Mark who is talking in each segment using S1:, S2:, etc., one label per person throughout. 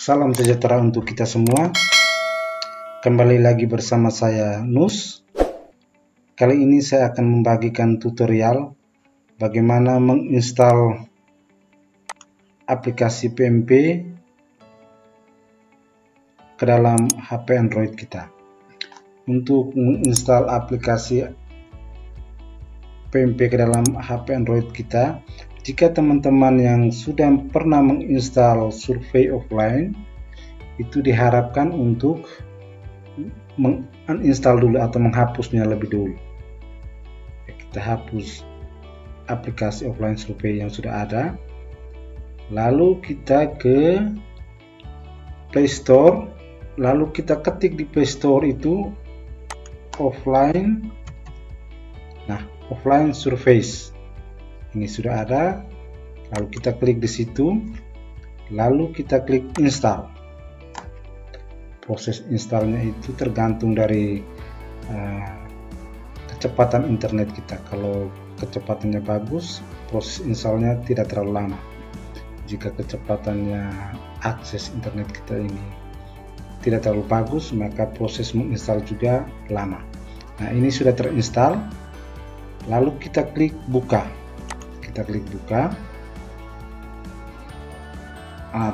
S1: Salam sejahtera untuk kita semua. Kembali lagi bersama saya Nus. Kali ini saya akan membagikan tutorial bagaimana menginstal aplikasi PMP ke dalam HP Android kita. Untuk menginstal aplikasi PMP ke dalam HP Android kita, jika teman-teman yang sudah pernah menginstal Survey offline, itu diharapkan untuk menginstal dulu atau menghapusnya lebih dulu. Kita hapus aplikasi offline Survey yang sudah ada, lalu kita ke Play Store, lalu kita ketik di Play Store itu offline. Nah, offline Surface ini sudah ada, lalu kita klik di situ, lalu kita klik install. Proses installnya itu tergantung dari kecepatan internet kita. Kalau kecepatannya bagus, proses installnya tidak terlalu lama. Jika kecepatannya akses internet kita ini tidak terlalu bagus, maka proses menginstal juga lama. Nah, ini sudah terinstall, lalu kita klik buka. Kita klik buka.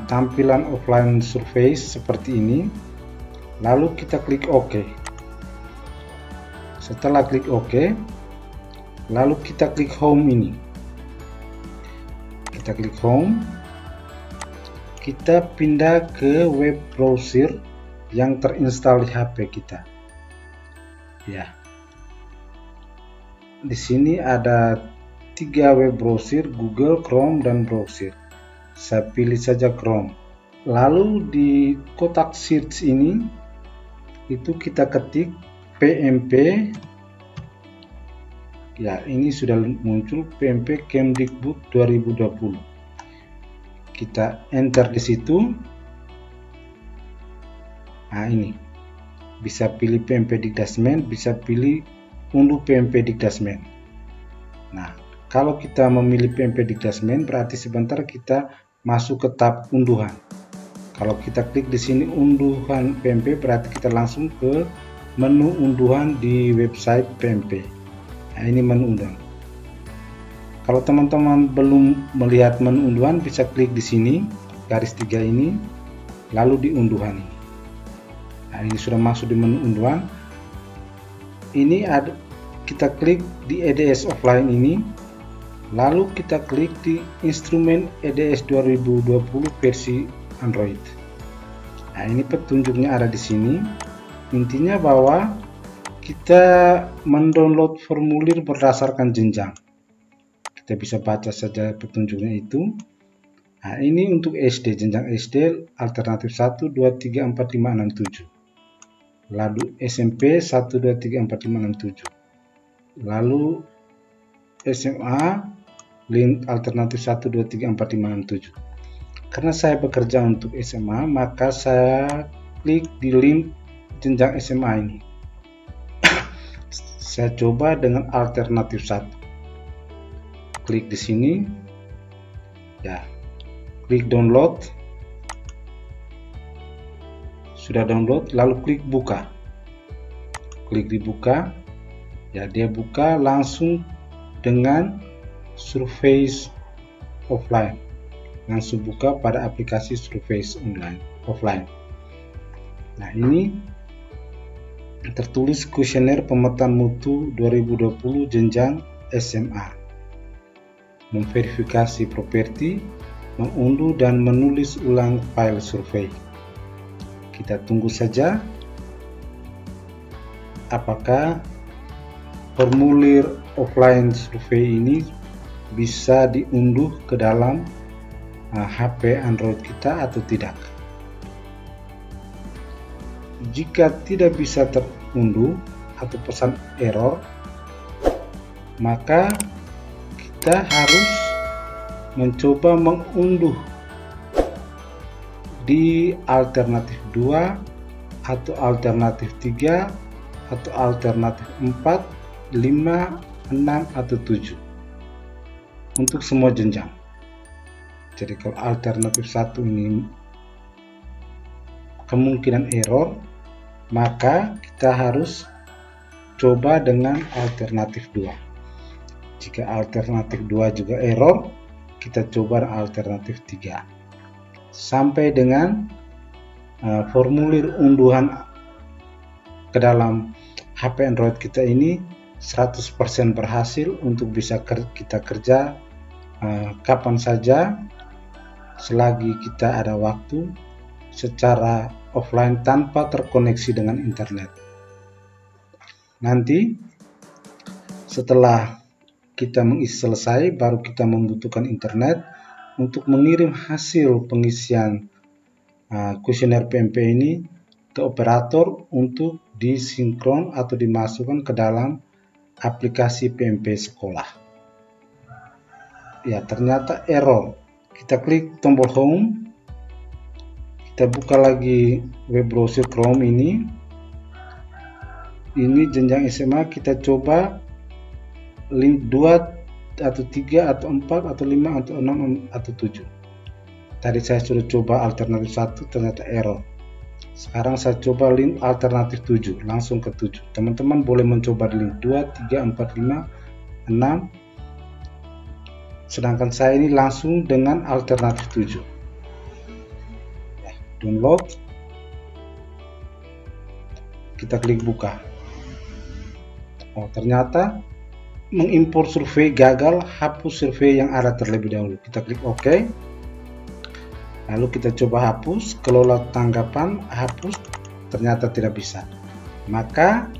S1: Tampilan offline Surface seperti ini, lalu kita klik OK. Setelah klik OK, lalu kita klik home ini. Kita klik home, kita pindah ke web browser yang terinstall di HP kita. Ya, di sini ada 3 web browser, Google, Chrome, dan browser. Saya pilih saja Chrome. Lalu di kotak search ini, itu kita ketik PMP. Ya, ini sudah muncul PMP Kemdikbud 2020. Kita enter di situ. Nah, ini bisa pilih PMP Dikdasmen, bisa pilih unduh PMP Dikdasmen. Nah, kalau kita memilih PMP Dikdasmen, berarti sebentar kita masuk ke tab unduhan. Kalau kita klik di sini unduhan PMP, berarti kita langsung ke menu unduhan di website PMP. Nah, ini menu unduhan. Kalau teman-teman belum melihat menu unduhan, bisa klik di sini, garis 3 ini, lalu di unduhan ini. Nah, ini sudah masuk di menu unduhan. Ini ada, kita klik di EDS offline ini, lalu kita klik di instrumen EDS 2020 versi Android. Nah, ini petunjuknya ada di sini. Intinya bahwa kita mendownload formulir berdasarkan jenjang. Kita bisa baca saja petunjuknya itu. Nah, ini untuk SD, jenjang SD alternatif 1, 2, 3, 4, 5, 6, 7. Lalu SMP 1, 2, 3, 4, 5, 6, 7. Lalu SMA link alternatif 1, 2, 3, 4, 5, 6, 7. Karena saya bekerja untuk SMA, maka saya klik di link jenjang SMA ini. Saya coba dengan alternatif 1. Klik di sini. Ya. Klik download. Sudah download, lalu klik buka. Klik di buka. Ya, dia buka langsung dengan Surface offline. Langsung buka pada aplikasi Surface offline. Nah, ini tertulis kuesioner pemetaan mutu 2020 jenjang SMA. Memverifikasi properti, mengunduh dan menulis ulang file survei. Kita tunggu saja apakah formulir offline survei ini bisa diunduh ke dalam HP Android kita atau tidak. Jika tidak bisa terunduh atau pesan error, maka kita harus mencoba mengunduh di alternatif 2 atau alternatif 3 atau alternatif 4, 5, 6 atau 7 untuk semua jenjang. Jadi kalau alternatif 1 ini kemungkinan error, maka kita harus coba dengan alternatif 2. Jika alternatif 2 juga error, kita coba alternatif 3. Sampai dengan formulir unduhan ke dalam HP Android kita ini 100% berhasil untuk bisa kita kerja kapan saja selagi kita ada waktu secara offline tanpa terkoneksi dengan internet. Nanti setelah kita selesai, baru kita membutuhkan internet untuk mengirim hasil pengisian kuesioner PMP ini ke operator untuk disinkron atau dimasukkan ke dalam aplikasi PMP sekolah. Ya, ternyata error. Kita klik tombol home, kita buka lagi web browser Chrome ini jenjang SMA, kita coba link 2 atau 3 atau 4 atau 5 atau 6 atau 7. Tadi saya sudah coba alternatif 1, ternyata error. Sekarang saya coba link alternatif 7, langsung ke 7. Teman-teman boleh mencoba link 2, 3, 4, 5, 6. Sedangkan saya ini langsung dengan alternatif 7. Ya, download. Kita klik buka. Oh, ternyata mengimpor survei gagal, hapus survei yang ada terlebih dahulu. Kita klik OK. Lalu kita coba hapus, kelola tanggapan, hapus, ternyata tidak bisa. Maka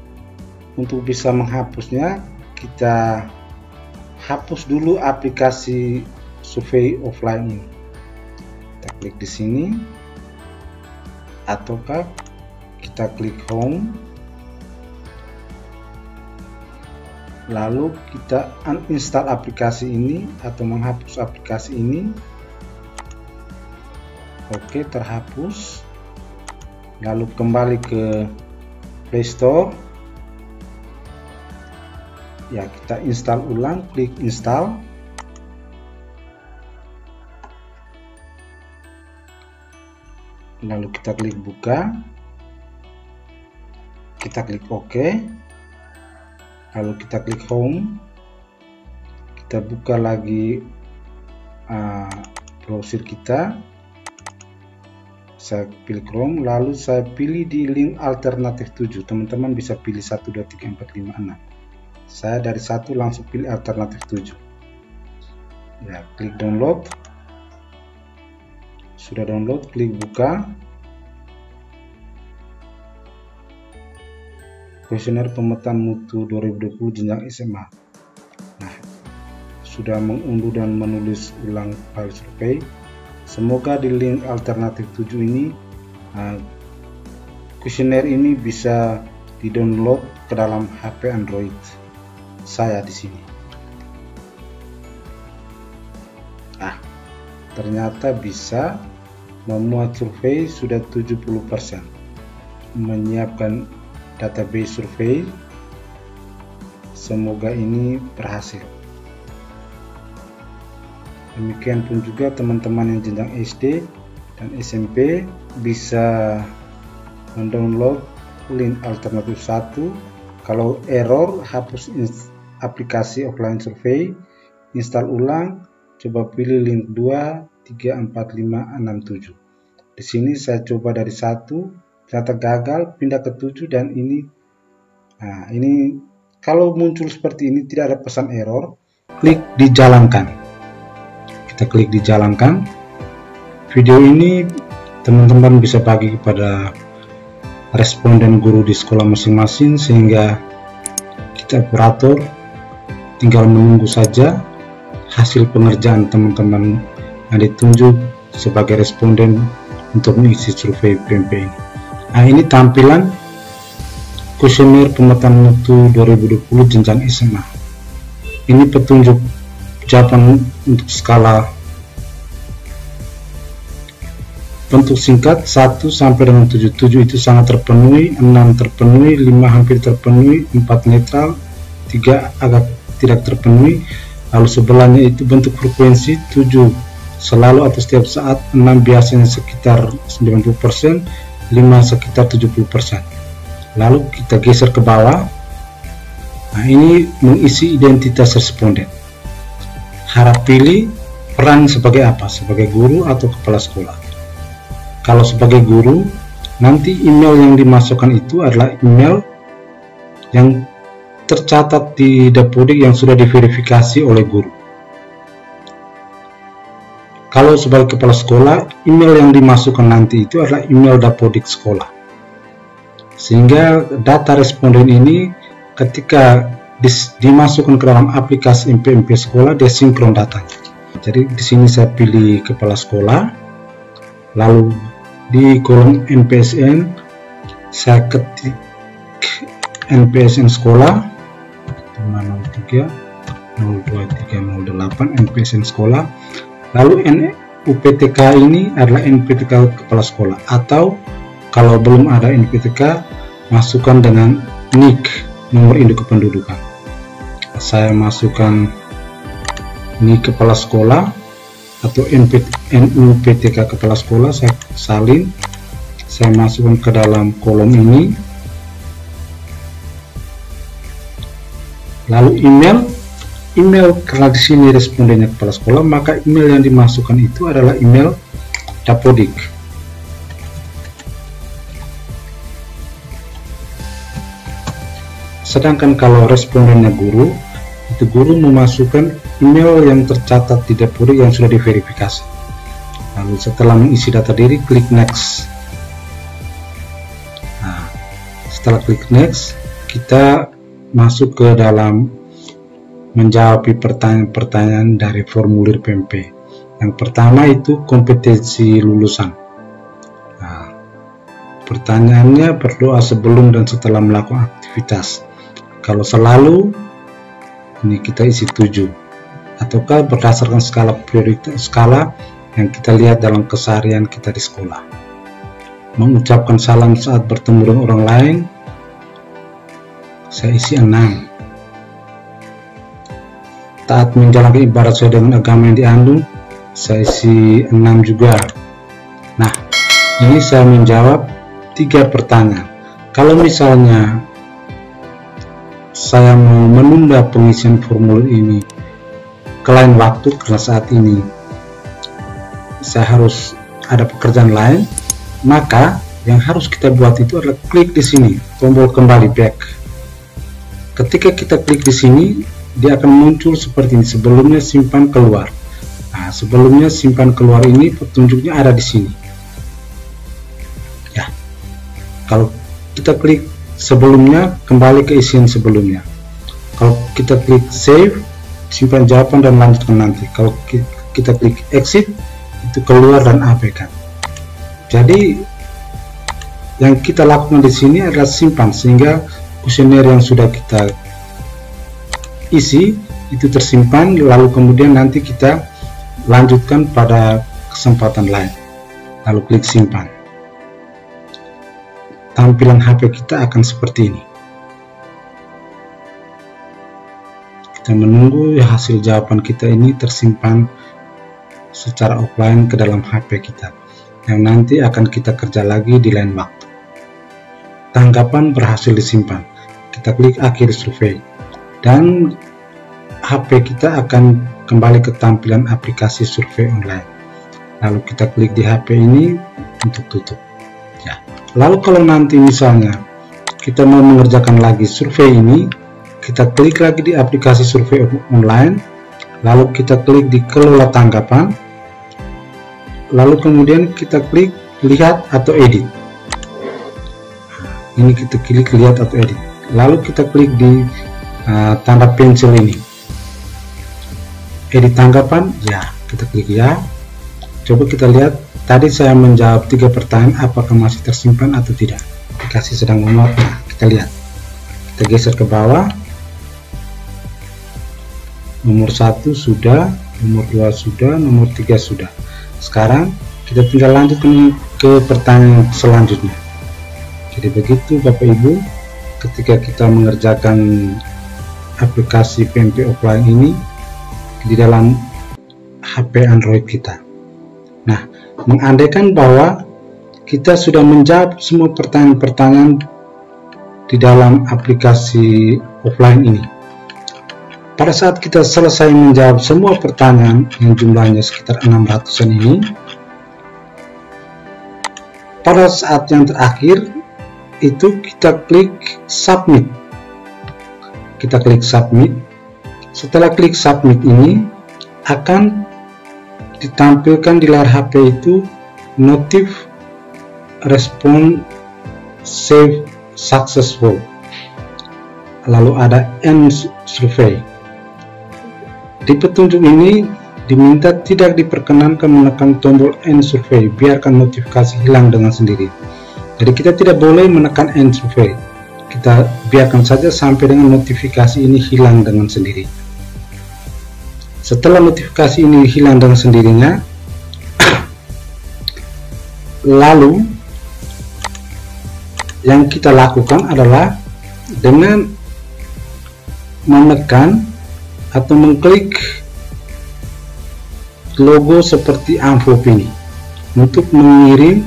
S1: untuk bisa menghapusnya, kita hapus dulu aplikasi survei offline ini. Kita klik di sini, ataukah kita klik home, lalu kita uninstall aplikasi ini atau menghapus aplikasi ini. Oke, terhapus. Lalu kembali ke Play Store. Ya, kita install ulang, klik install. Lalu kita klik buka. Kita klik OK. Lalu kita klik home. Kita buka lagi browser kita. Saya pilih Chrome, lalu saya pilih di link alternatif 7. Teman-teman bisa pilih 1, 2, 3, 4, 5, 6. Saya dari 1 langsung pilih alternatif 7. Ya, klik download. Sudah download, klik buka. Kuesioner pemetaan mutu 2020 jenjang SMA. Nah, sudah mengunduh dan menulis ulang file survei. Semoga di link alternatif 7 ini kuesioner ini bisa di-download ke dalam HP Android saya di sini. Ternyata bisa memuat survei sudah 70%. Menyiapkan database survei. Semoga ini berhasil. Demikian pun juga teman-teman yang jenjang SD dan SMP bisa mendownload link alternatif 1. Kalau error, hapus aplikasi offline survei, install ulang, coba pilih link 2, 3, 4, 5, 6, 7. Di sini saya coba dari 1, ternyata gagal, pindah ke 7 dan ini. Nah, ini kalau muncul seperti ini tidak ada pesan error, klik dijalankan. Kita klik dijalankan. Video ini teman-teman bisa bagi kepada responden guru di sekolah masing-masing sehingga kita operator tinggal menunggu saja hasil pengerjaan teman-teman yang ditunjuk sebagai responden untuk mengisi survei PMP ini. Nah, ini tampilan kuesioner pemetaan mutu 2020 jenjang SMA. Ini petunjuk jawaban untuk skala bentuk singkat 1 sampai dengan 7. 7 itu sangat terpenuhi, 6 terpenuhi, 5 hampir terpenuhi, 4 netral, 3 agak tidak terpenuhi. Lalu sebelahnya itu bentuk frekuensi 7 selalu atau setiap saat, 6 biasanya sekitar 90%, sekitar 70%. Lalu kita geser ke bawah. Nah, ini mengisi identitas responden. Harap pilih peran sebagai apa? Sebagai guru atau kepala sekolah. Kalau sebagai guru, nanti email yang dimasukkan itu adalah email yang tercatat di Dapodik yang sudah diverifikasi oleh guru. Kalau sebagai kepala sekolah, email yang dimasukkan nanti itu adalah email Dapodik sekolah. Sehingga data responden ini ketika dimasukkan ke dalam aplikasi MPMP sekolah, dia sinkron datanya. Jadi di sini saya pilih kepala sekolah, lalu di kolom NPSN saya ketik NPSN sekolah 503 02308 NPSN sekolah. Lalu UPTK ini adalah NPTK kepala sekolah, atau kalau belum ada NPTK, masukkan dengan NIK, nomor induk kependudukan. Saya masukkan NIK kepala sekolah atau NUPTK kepala sekolah, saya salin, saya masukkan ke dalam kolom ini. Lalu email karena di sini respondennya kepala sekolah, maka email yang dimasukkan itu adalah email Dapodik. Sedangkan kalau respondennya guru, itu guru memasukkan email yang tercatat di Dapodik yang sudah diverifikasi. Lalu setelah mengisi data diri, klik next. Nah, setelah klik next, kita masuk ke dalam menjawab pertanyaan-pertanyaan dari formulir PMP. Yang pertama itu kompetensi lulusan. Nah, pertanyaannya, berdoa sebelum dan setelah melakukan aktivitas. Kalau selalu, ini kita isi 7. Ataukah berdasarkan skala prioritas, skala yang kita lihat dalam keseharian kita di sekolah. Mengucapkan salam saat bertemu dengan orang lain, saya isi 6. Taat menjalankan ibadah sesuai dengan agama yang diandung, saya isi 6 juga. Nah, ini saya menjawab 3 pertanyaan. Kalau misalnya saya mau menunda pengisian formulir ini ke lain waktu, karena saat ini saya harus ada pekerjaan lain, maka yang harus kita buat itu adalah klik di sini, tombol kembali back. Ketika kita klik di sini, dia akan muncul seperti ini. Sebelumnya simpan keluar. Nah, sebelumnya simpan keluar ini petunjuknya ada di sini. Ya, kalau kita klik sebelumnya, kembali ke isian sebelumnya. Kalau kita klik save, simpan jawaban dan lanjutkan nanti. Kalau kita klik exit, itu keluar dan abaikan. Jadi yang kita lakukan di sini adalah simpan, sehingga kuesioner yang sudah kita isi itu tersimpan, lalu kemudian nanti kita lanjutkan pada kesempatan lain. Lalu klik simpan. Tampilan HP kita akan seperti ini. Kita menunggu hasil jawaban kita ini tersimpan secara offline ke dalam HP kita, yang nanti akan kita kerja lagi di lain waktu. Tanggapan berhasil disimpan. Kita klik akhir survei, dan HP kita akan kembali ke tampilan aplikasi survei online. Lalu kita klik di HP ini untuk tutup. Ya. Lalu kalau nanti misalnya kita mau mengerjakan lagi survei ini, kita klik lagi di aplikasi survei online, lalu kita klik di kelola tanggapan, lalu kemudian kita klik lihat atau edit. Ini kita klik lihat atau edit, lalu kita klik di tanda pensil ini, edit tanggapan. Ya, kita klik ya. Coba kita lihat, tadi saya menjawab 3 pertanyaan, apakah masih tersimpan atau tidak. Aplikasi sedang memuat. Nah, kita lihat, kita geser ke bawah. Nomor 1 sudah, nomor 2 sudah, nomor 3 sudah. Sekarang kita tinggal lanjut ke pertanyaan selanjutnya. Jadi begitu Bapak Ibu, ketika kita mengerjakan aplikasi PMP offline ini di dalam HP Android kita. Nah, mengandaikan bahwa kita sudah menjawab semua pertanyaan-pertanyaan di dalam aplikasi offline ini. Pada saat kita selesai menjawab semua pertanyaan yang jumlahnya sekitar 600-an ini, pada saat yang terakhir itu kita klik submit. Kita klik submit. Setelah klik submit ini akan ditampilkan di layar HP itu notif respon save successful, lalu ada end survey. Di petunjuk ini diminta tidak diperkenankan menekan tombol end survey, biarkan notifikasi hilang dengan sendiri. Jadi kita tidak boleh menekan end survey, kita biarkan saja sampai dengan notifikasi ini hilang dengan sendiri. Setelah notifikasi ini hilang dengan sendirinya, lalu yang kita lakukan adalah dengan menekan atau mengklik logo seperti amplop ini untuk mengirim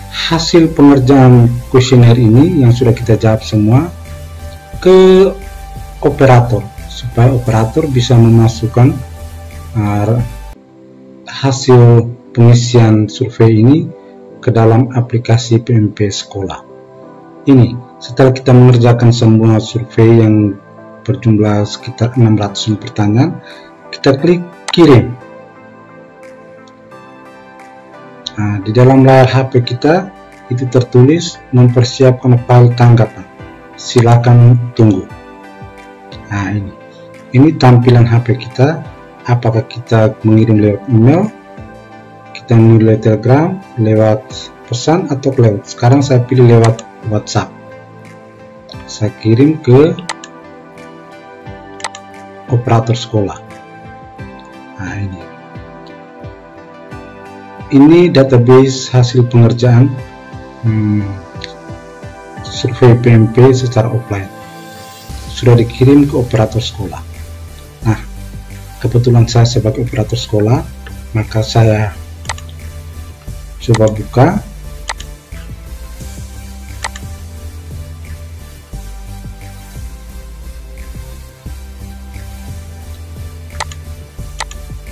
S1: hasil pengerjaan kuesioner ini yang sudah kita jawab semua ke operator, supaya operator bisa memasukkan hasil pengisian survei ini ke dalam aplikasi PMP sekolah. Ini setelah kita mengerjakan semua survei yang berjumlah sekitar 600 pertanyaan, kita klik kirim. Nah, di dalam layar HP kita itu tertulis mempersiapkan file tanggapan, silakan tunggu. Nah, ini tampilan HP kita. Apakah kita mengirim lewat email, kita mengirim lewat telegram, lewat pesan, atau lewat, sekarang saya pilih lewat WhatsApp. Saya kirim ke operator sekolah. Nah, ini database hasil pengerjaan survei PMP secara offline, sudah dikirim ke operator sekolah. Nah, kebetulan saya sebagai operator sekolah, maka saya coba buka.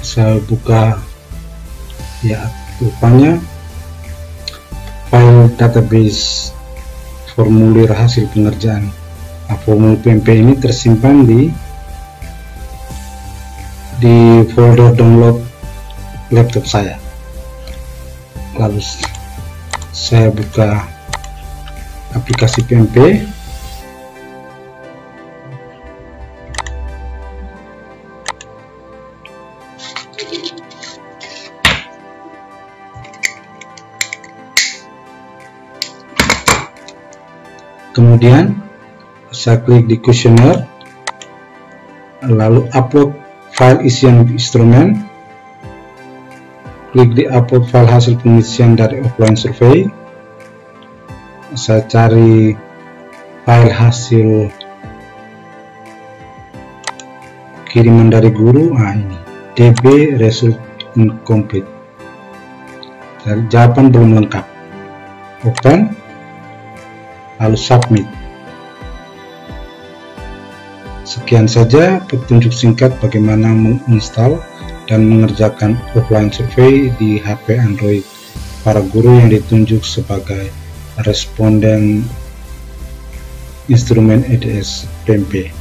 S1: Saya buka, ya, rupanya file database formulir hasil pengerjaan formulir PMP ini tersimpan di folder download laptop saya. Lalu saya buka aplikasi PMP. Kemudian saya klik di kuesioner, lalu upload file isian instrumen, klik di upload file hasil pengisian dari offline survei. Saya cari file hasil kiriman dari guru. Nah, ini DB result incomplete, jawaban belum lengkap. Open, lalu submit. Sekian saja petunjuk singkat bagaimana menginstal dan mengerjakan offline survei di HP Android para guru yang ditunjuk sebagai responden instrumen EDS PMP.